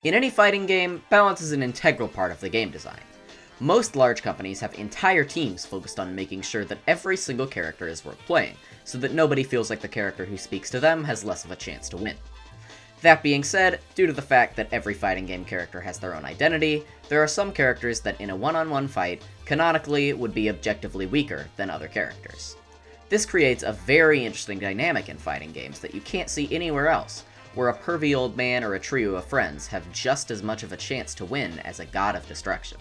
In any fighting game, balance is an integral part of the game design. Most large companies have entire teams focused on making sure that every single character is worth playing, so that nobody feels like the character who speaks to them has less of a chance to win. That being said, due to the fact that every fighting game character has their own identity, there are some characters that in a one-on-one fight, canonically, would be objectively weaker than other characters. This creates a very interesting dynamic in fighting games that you can't see anywhere else, where a pervy old man or a trio of friends have just as much of a chance to win as a god of destruction.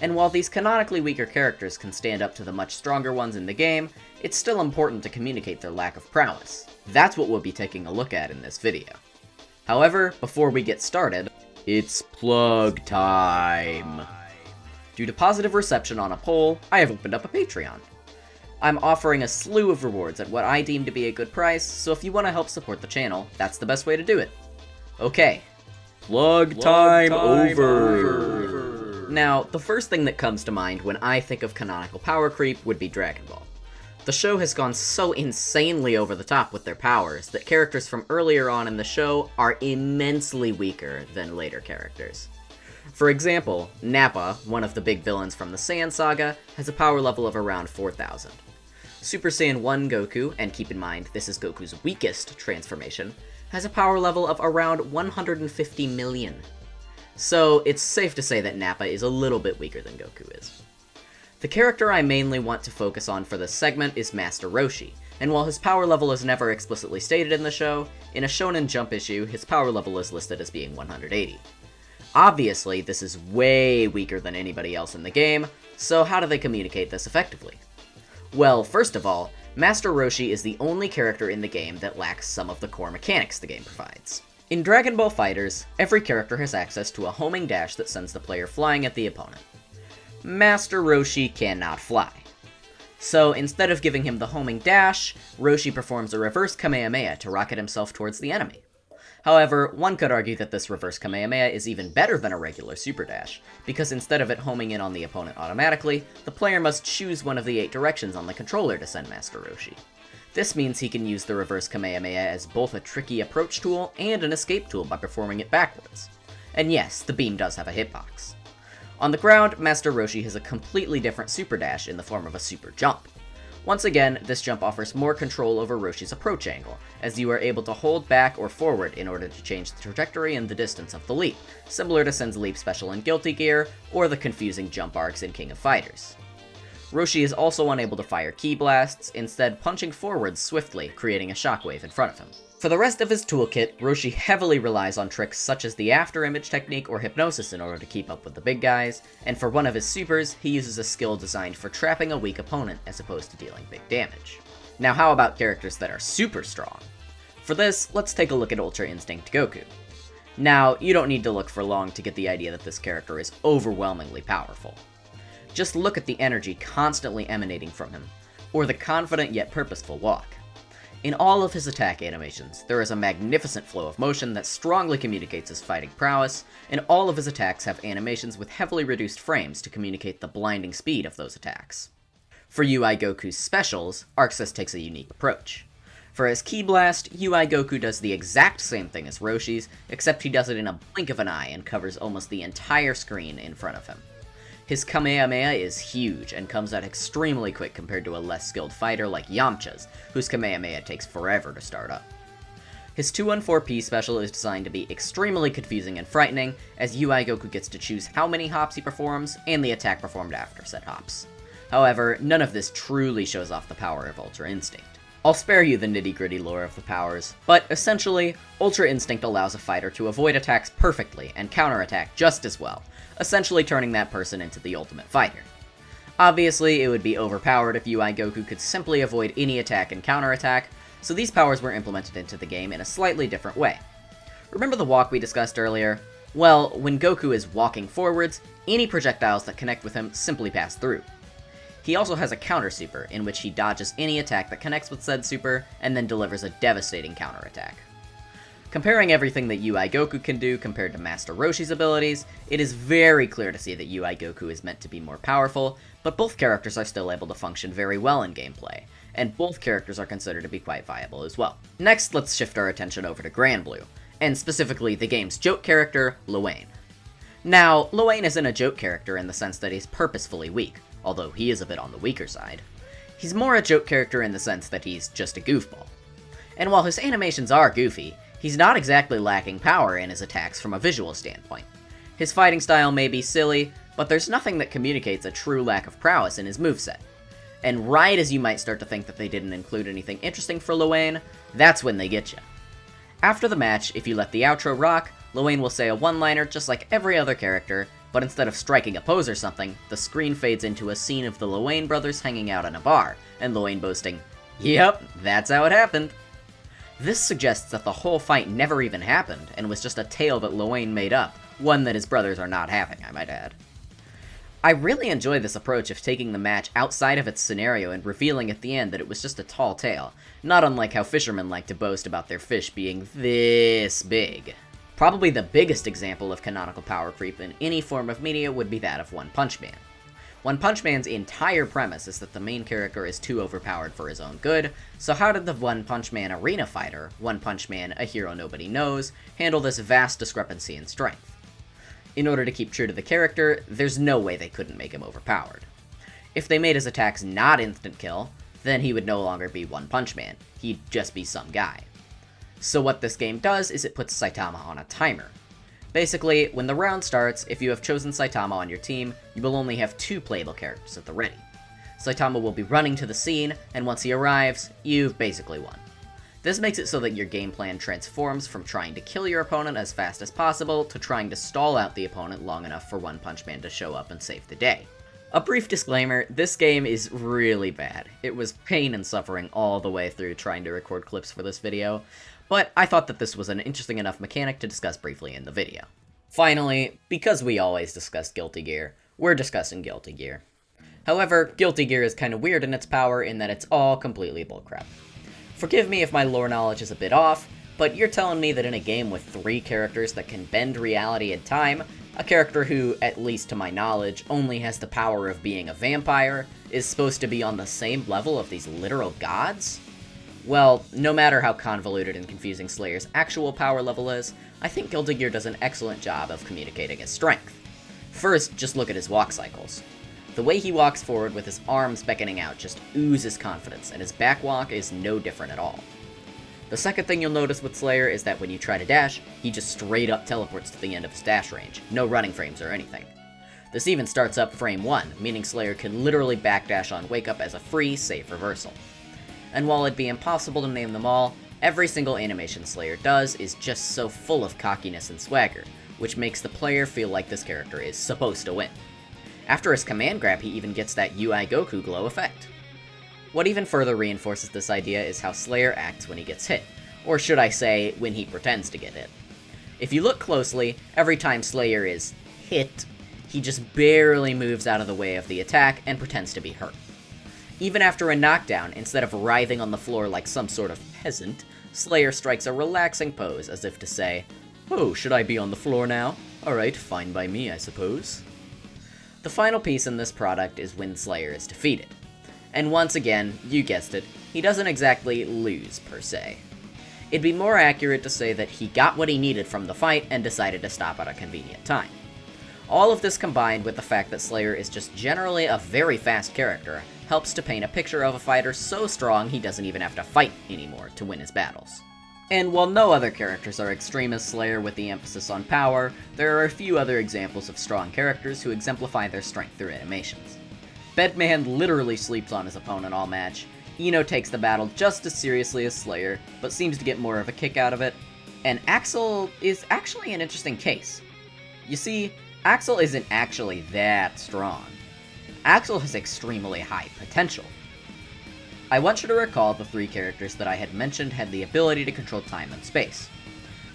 And while these canonically weaker characters can stand up to the much stronger ones in the game, it's still important to communicate their lack of prowess. That's what we'll be taking a look at in this video. However, before we get started, it's plug time! Due to positive reception on a poll, I have opened up a Patreon. I'm offering a slew of rewards at what I deem to be a good price, so if you want to help support the channel, that's the best way to do it. Okay, plug time over! Now, the first thing that comes to mind when I think of canonical power creep would be Dragon Ball. The show has gone so insanely over the top with their powers that characters from earlier on in the show are immensely weaker than later characters. For example, Nappa, one of the big villains from the Saiyan saga, has a power level of around 4,000. Super Saiyan 1 Goku, and keep in mind this is Goku's weakest transformation, has a power level of around 150 million. So it's safe to say that Nappa is a little bit weaker than Goku is. The character I mainly want to focus on for this segment is Master Roshi, and while his power level is never explicitly stated in the show, in a Shonen Jump issue, his power level is listed as being 180. Obviously, this is way weaker than anybody else in the game, so how do they communicate this effectively? Well, first of all, Master Roshi is the only character in the game that lacks some of the core mechanics the game provides. In Dragon Ball FighterZ, every character has access to a homing dash that sends the player flying at the opponent. Master Roshi cannot fly. So instead of giving him the homing dash, Roshi performs a reverse Kamehameha to rocket himself towards the enemy. However, one could argue that this reverse Kamehameha is even better than a regular super dash, because instead of it homing in on the opponent automatically, the player must choose one of the 8 directions on the controller to send Master Roshi. This means he can use the reverse Kamehameha as both a tricky approach tool and an escape tool by performing it backwards. And yes, the beam does have a hitbox. On the ground, Master Roshi has a completely different super dash in the form of a super jump. Once again, this jump offers more control over Roshi's approach angle, as you are able to hold back or forward in order to change the trajectory and the distance of the leap, similar to Sen's leap special in Guilty Gear, or the confusing jump arcs in King of Fighters. Roshi is also unable to fire ki blasts, instead punching forwards swiftly, creating a shockwave in front of him. For the rest of his toolkit, Roshi heavily relies on tricks such as the after-image technique or hypnosis in order to keep up with the big guys, and for one of his supers, he uses a skill designed for trapping a weak opponent as opposed to dealing big damage. Now how about characters that are super strong? For this, let's take a look at Ultra Instinct Goku. Now, you don't need to look for long to get the idea that this character is overwhelmingly powerful. Just look at the energy constantly emanating from him, or the confident yet purposeful walk. In all of his attack animations, there is a magnificent flow of motion that strongly communicates his fighting prowess, and all of his attacks have animations with heavily reduced frames to communicate the blinding speed of those attacks. For UI Goku's specials, Arxis takes a unique approach. For his Ki Blast, UI Goku does the exact same thing as Roshi's, except he does it in a blink of an eye and covers almost the entire screen in front of him. His Kamehameha is huge, and comes out extremely quick compared to a less skilled fighter like Yamcha's, whose Kamehameha takes forever to start up. His 214P special is designed to be extremely confusing and frightening, as UI Goku gets to choose how many hops he performs, and the attack performed after said hops. However, none of this truly shows off the power of Ultra Instinct. I'll spare you the nitty-gritty lore of the powers, but essentially, Ultra Instinct allows a fighter to avoid attacks perfectly and counterattack just as well, essentially turning that person into the ultimate fighter. Obviously, it would be overpowered if UI Goku could simply avoid any attack and counterattack, so these powers were implemented into the game in a slightly different way. Remember the walk we discussed earlier? Well, when Goku is walking forwards, any projectiles that connect with him simply pass through. He also has a counter super, in which he dodges any attack that connects with said super, and then delivers a devastating counterattack. Comparing everything that UI Goku can do compared to Master Roshi's abilities, it is very clear to see that UI Goku is meant to be more powerful, but both characters are still able to function very well in gameplay, and both characters are considered to be quite viable as well. Next, let's shift our attention over to Granblue, and specifically the game's joke character, Luane. Now, Luane isn't a joke character in the sense that he's purposefully weak, although he is a bit on the weaker side. He's more a joke character in the sense that he's just a goofball. And while his animations are goofy, he's not exactly lacking power in his attacks from a visual standpoint. His fighting style may be silly, but there's nothing that communicates a true lack of prowess in his moveset. And right as you might start to think that they didn't include anything interesting for Luane, that's when they get you. After the match, if you let the outro rock, Luane will say a one-liner just like every other character, but instead of striking a pose or something, the screen fades into a scene of the Luane brothers hanging out in a bar, and Luane boasting, "Yep, that's how it happened." This suggests that the whole fight never even happened, and was just a tale that Luane made up, one that his brothers are not having, I might add. I really enjoy this approach of taking the match outside of its scenario and revealing at the end that it was just a tall tale, not unlike how fishermen like to boast about their fish being this big. Probably the biggest example of canonical power creep in any form of media would be that of One Punch Man. One Punch Man's entire premise is that the main character is too overpowered for his own good, so how did the One Punch Man arena fighter, One Punch Man, a hero nobody knows, handle this vast discrepancy in strength? In order to keep true to the character, there's no way they couldn't make him overpowered. If they made his attacks not instant kill, then he would no longer be One Punch Man, he'd just be some guy. So what this game does is it puts Saitama on a timer. Basically, when the round starts, if you have chosen Saitama on your team, you will only have 2 playable characters at the ready. Saitama will be running to the scene, and once he arrives, you've basically won. This makes it so that your game plan transforms from trying to kill your opponent as fast as possible to trying to stall out the opponent long enough for One Punch Man to show up and save the day. A brief disclaimer, this game is really bad. It was pain and suffering all the way through trying to record clips for this video, but I thought that this was an interesting enough mechanic to discuss briefly in the video. Finally, because we always discuss Guilty Gear, we're discussing Guilty Gear. However, Guilty Gear is kind of weird in its power in that it's all completely bullcrap. Forgive me if my lore knowledge is a bit off, but you're telling me that in a game with 3 characters that can bend reality and time, a character who, at least to my knowledge, only has the power of being a vampire, is supposed to be on the same level of these literal gods? Well, no matter how convoluted and confusing Slayer's actual power level is, I think Guilty Gear does an excellent job of communicating his strength. First, just look at his walk cycles. The way he walks forward with his arms beckoning out just oozes confidence, and his back walk is no different at all. The second thing you'll notice with Slayer is that when you try to dash, he just straight up teleports to the end of his dash range, no running frames or anything. This even starts up frame 1, meaning Slayer can literally backdash on Wake Up as a free, safe reversal. And while it'd be impossible to name them all, every single animation Slayer does is just so full of cockiness and swagger, which makes the player feel like this character is supposed to win. After his command grab, he even gets that UI Goku glow effect. What even further reinforces this idea is how Slayer acts when he gets hit, or should I say, when he pretends to get hit. If you look closely, every time Slayer is hit, he just barely moves out of the way of the attack and pretends to be hurt. Even after a knockdown, instead of writhing on the floor like some sort of peasant, Slayer strikes a relaxing pose as if to say, "Oh, should I be on the floor now? Alright, fine by me, I suppose." The final piece in this product is when Slayer is defeated. And once again, you guessed it, he doesn't exactly lose per se. It'd be more accurate to say that he got what he needed from the fight and decided to stop at a convenient time. All of this combined with the fact that Slayer is just generally a very fast character helps to paint a picture of a fighter so strong he doesn't even have to fight anymore to win his battles. And while no other characters are extreme as Slayer with the emphasis on power, there are a few other examples of strong characters who exemplify their strength through animations. Bedman literally sleeps on his opponent all match, Ino takes the battle just as seriously as Slayer, but seems to get more of a kick out of it, and Axel is actually an interesting case. You see, Axel isn't actually that strong. Axel has extremely high potential. I want you to recall the 3 characters that I had mentioned had the ability to control time and space.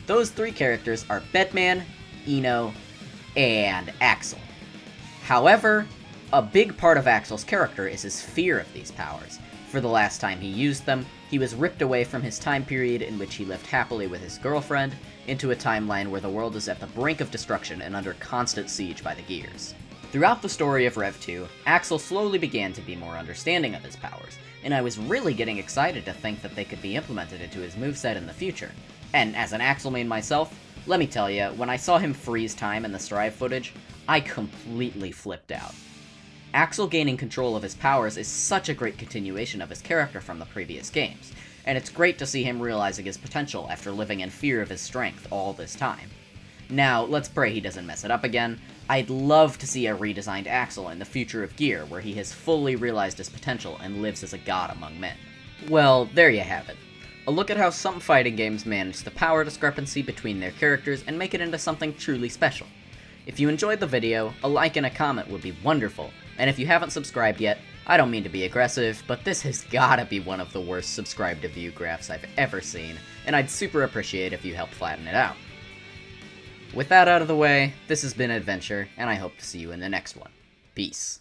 Those 3 characters are Bedman, Ino, and Axel. However, a big part of Axel's character is his fear of these powers. For the last time he used them, he was ripped away from his time period in which he lived happily with his girlfriend, into a timeline where the world is at the brink of destruction and under constant siege by the Gears. Throughout the story of Rev 2, Axel slowly began to be more understanding of his powers, and I was really getting excited to think that they could be implemented into his moveset in the future, And as an Axel main myself, let me tell you, when I saw him freeze time in the Strive footage, I completely flipped out. Axel gaining control of his powers is such a great continuation of his character from the previous games, and it's great to see him realizing his potential after living in fear of his strength all this time. Now, let's pray he doesn't mess it up again. I'd love to see a redesigned Axel in the future of Gear, where he has fully realized his potential and lives as a god among men. Well, there you have it. A look at how some fighting games manage the power discrepancy between their characters and make it into something truly special. If you enjoyed the video, a like and a comment would be wonderful, and if you haven't subscribed yet, I don't mean to be aggressive, but this has gotta be one of the worst subscribe to view graphs I've ever seen, and I'd super appreciate if you helped flatten it out. With that out of the way, this has been Adventure, and I hope to see you in the next one. Peace.